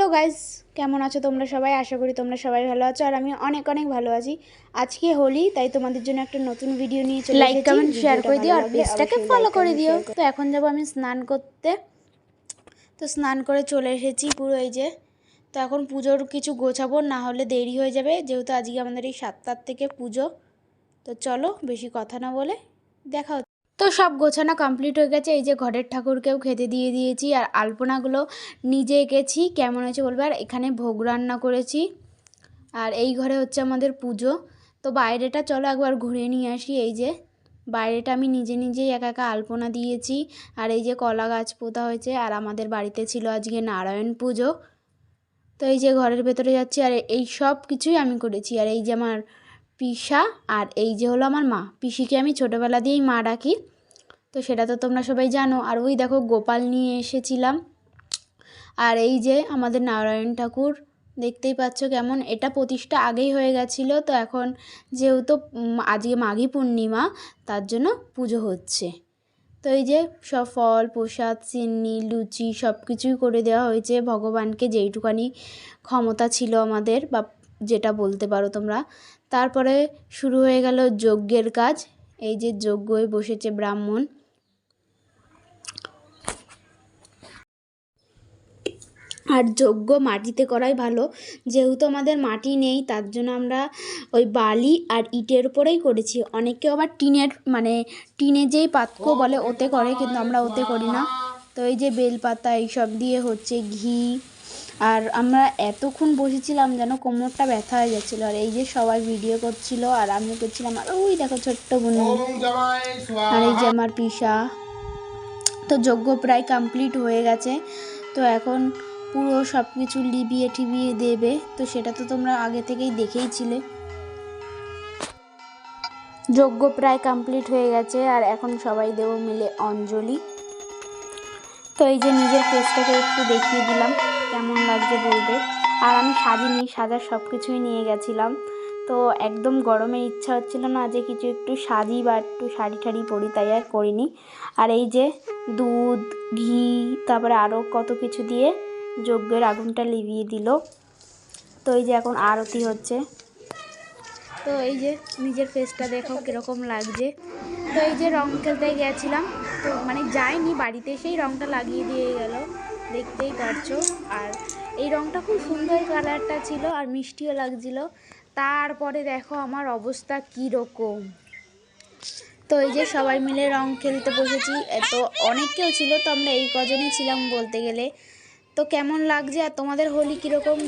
Hello guys, কেমন আছো তোমরা সবাই? আশা করি তোমরা সবাই ভালো আছো আর আমি অনেক অনেক ভালো আছি। আজকে হোলি, তাই তোমাদের জন্য একটা নতুন ভিডিও নিয়ে চলে এসেছি। লাইক কমেন্ট শেয়ার করে দিও আর পেজটাকে ফলো করে দিও। তো এখন যাব আমি স্নান করতে। তো স্নান করে চলে এসেছি পুরো এই যে। তো এখন পুজোর কিছু গোছাবো, না হলে দেরি হয়ে যাবে, যেহেতু আজকে আমাদের এই 7টার থেকে পুজো। তো চলো বেশি কথা না বলে দেখা হচ্ছে। তো সব গোছানো কমপ্লিট হয়ে গেছে। এই যে ঘরের ঠাকুরকেও খেতে দিয়ে দিয়েছি আর আলপনাগুলো নিজে এঁকেছি, কেমন হয়েছে বলবে। আর এখানে ভোগ রান্না করেছি আর এই ঘরে হচ্ছে আমাদের পুজো। তো বাইরেটা চলো একবার ঘুরে নিয়ে আসি। এই যে বাইরেটা আমি নিজে নিজেই একা একা আলপনা দিয়েছি আর এই যে কলা গাছ পোতা হয়েছে আর আমাদের বাড়িতে ছিল আজকে নারায়ণ পুজো। তো এই যে ঘরের ভেতরে যাচ্ছি আর এই সব কিছুই আমি করেছি। আর এই যে আমার পিসা আর এই যে হলো আমার মা। পিসিকে আমি ছোটোবেলা দিয়েই মা ডাকি, তো সেটা তো তোমরা সবাই জানো। আর ওই দেখো গোপাল নিয়ে এসেছিলাম। আর এই যে আমাদের নারায়ণ ঠাকুর, দেখতেই পাচ্ছ কেমন। এটা প্রতিষ্ঠা আগেই হয়ে গেছিলো, তো এখন যেহেতু আজকে মাঘী পূর্ণিমা, তার জন্য পুজো হচ্ছে। তো এই যে সব ফল প্রসাদ চিনি লুচি সব কিছুই করে দেওয়া হয়েছে ভগবানকে, যেইটুকানি ক্ষমতা ছিল আমাদের, বা যেটা বলতে পারো তোমরা। তারপরে শুরু হয়ে গেল যজ্ঞের কাজ। এই যে যজ্ঞই বসেছে ব্রাহ্মণ। আর যজ্ঞ মাটিতে করাই ভালো, যেহেতু আমাদের মাটি নেই, তার জন্য আমরা ওই বালি আর ইটের উপরেই করেছি। অনেকেও আবার টিনের টিনে যেই পাতক বলে ওতে করে, কিন্তু আমরা ওতে করি না। তো এই যে বেলপাতা এইসব দিয়ে হচ্ছে ঘি। আর আমরা এতক্ষণ বসেছিলাম যেন কোমরটা ব্যথা হয়ে যাচ্ছিলো। আর এই যে সবাই ভিডিও করছিল আর আমিও করছিলাম। আর ওই দেখো ছোট্ট বোন আর এই যে আমার পিসা। তো যজ্ঞ প্রায় কমপ্লিট হয়ে গেছে। তো এখন পুরো সব কিছু লিবিয়ে টিবিয়ে দেবে, তো সেটা তো তোমরা আগে থেকেই দেখেইছিলে। যজ্ঞ প্রায় কমপ্লিট হয়ে গেছে আর এখন সবাই দেব মিলে অঞ্জলি। তো এই যে নিজের ফেসটাকে একটু দেখিয়ে দিলাম, কেমন লাগছে বলবে। আর আমি সাজিনি, সাজার সব কিছুই নিয়ে গেছিলাম। তো একদম গরমে ইচ্ছা হচ্ছিল না যে কিছু একটু সাজি বা একটু শাড়ি ঠাড়ি পরি, তাই আর করিনি। আর এই যে দুধ ঘি তারপরে আরও কত কিছু দিয়ে যজ্ঞের আগুনটা লিভিয়ে দিল। তো এই যে এখন আরতি হচ্ছে। তো এই যে নিজের ফেসটা দেখো কীরকম লাগছে। তো এই যে রং খেলতে গেছিলাম, তো যাইনি, বাড়িতে এসেই রংটা লাগিয়ে দিয়ে গেল, দেখতেই পারছো। আর এই রংটা খুব সুন্দর কালারটা ছিল আর মিষ্টিও লাগছিল। তারপরে দেখো আমার অবস্থা কীরকম। তো এই যে সবাই মিলে রং খেলতে বসেছি। তো অনেকেও ছিল, তো আমরা এই কজনই ছিলাম বলতে গেলে। তো কেমন লাগছে আর তোমাদের হোলি কীরকম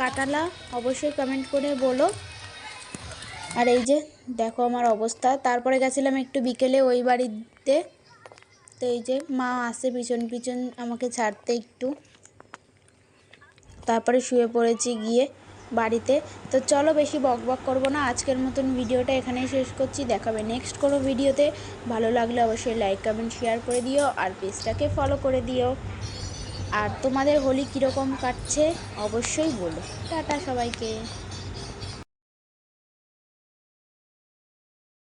কাটালা অবশ্যই কমেন্ট করে বলো। আর এই যে দেখো আমার অবস্থা। তারপরে গেছিলাম একটু বিকেলে ওই বাড়িতে। তো এই যে মা আসে পিছন পিছন আমাকে ছাড়তে একটু, তারপরে শুয়ে পড়েছি গিয়ে বাড়িতে। তো চলো বেশি বক বক করবো না, আজকের মতন ভিডিওটা এখানেই শেষ করছি। দেখাবে নেক্সট কোনো ভিডিওতে। ভালো লাগলে অবশ্যই লাইক কমেন্ট শেয়ার করে দিও আর পেজটাকে ফলো করে দিও। আর তোমাদের হোলি কীরকম কাটছে অবশ্যই বলো। টাটা সবাইকে।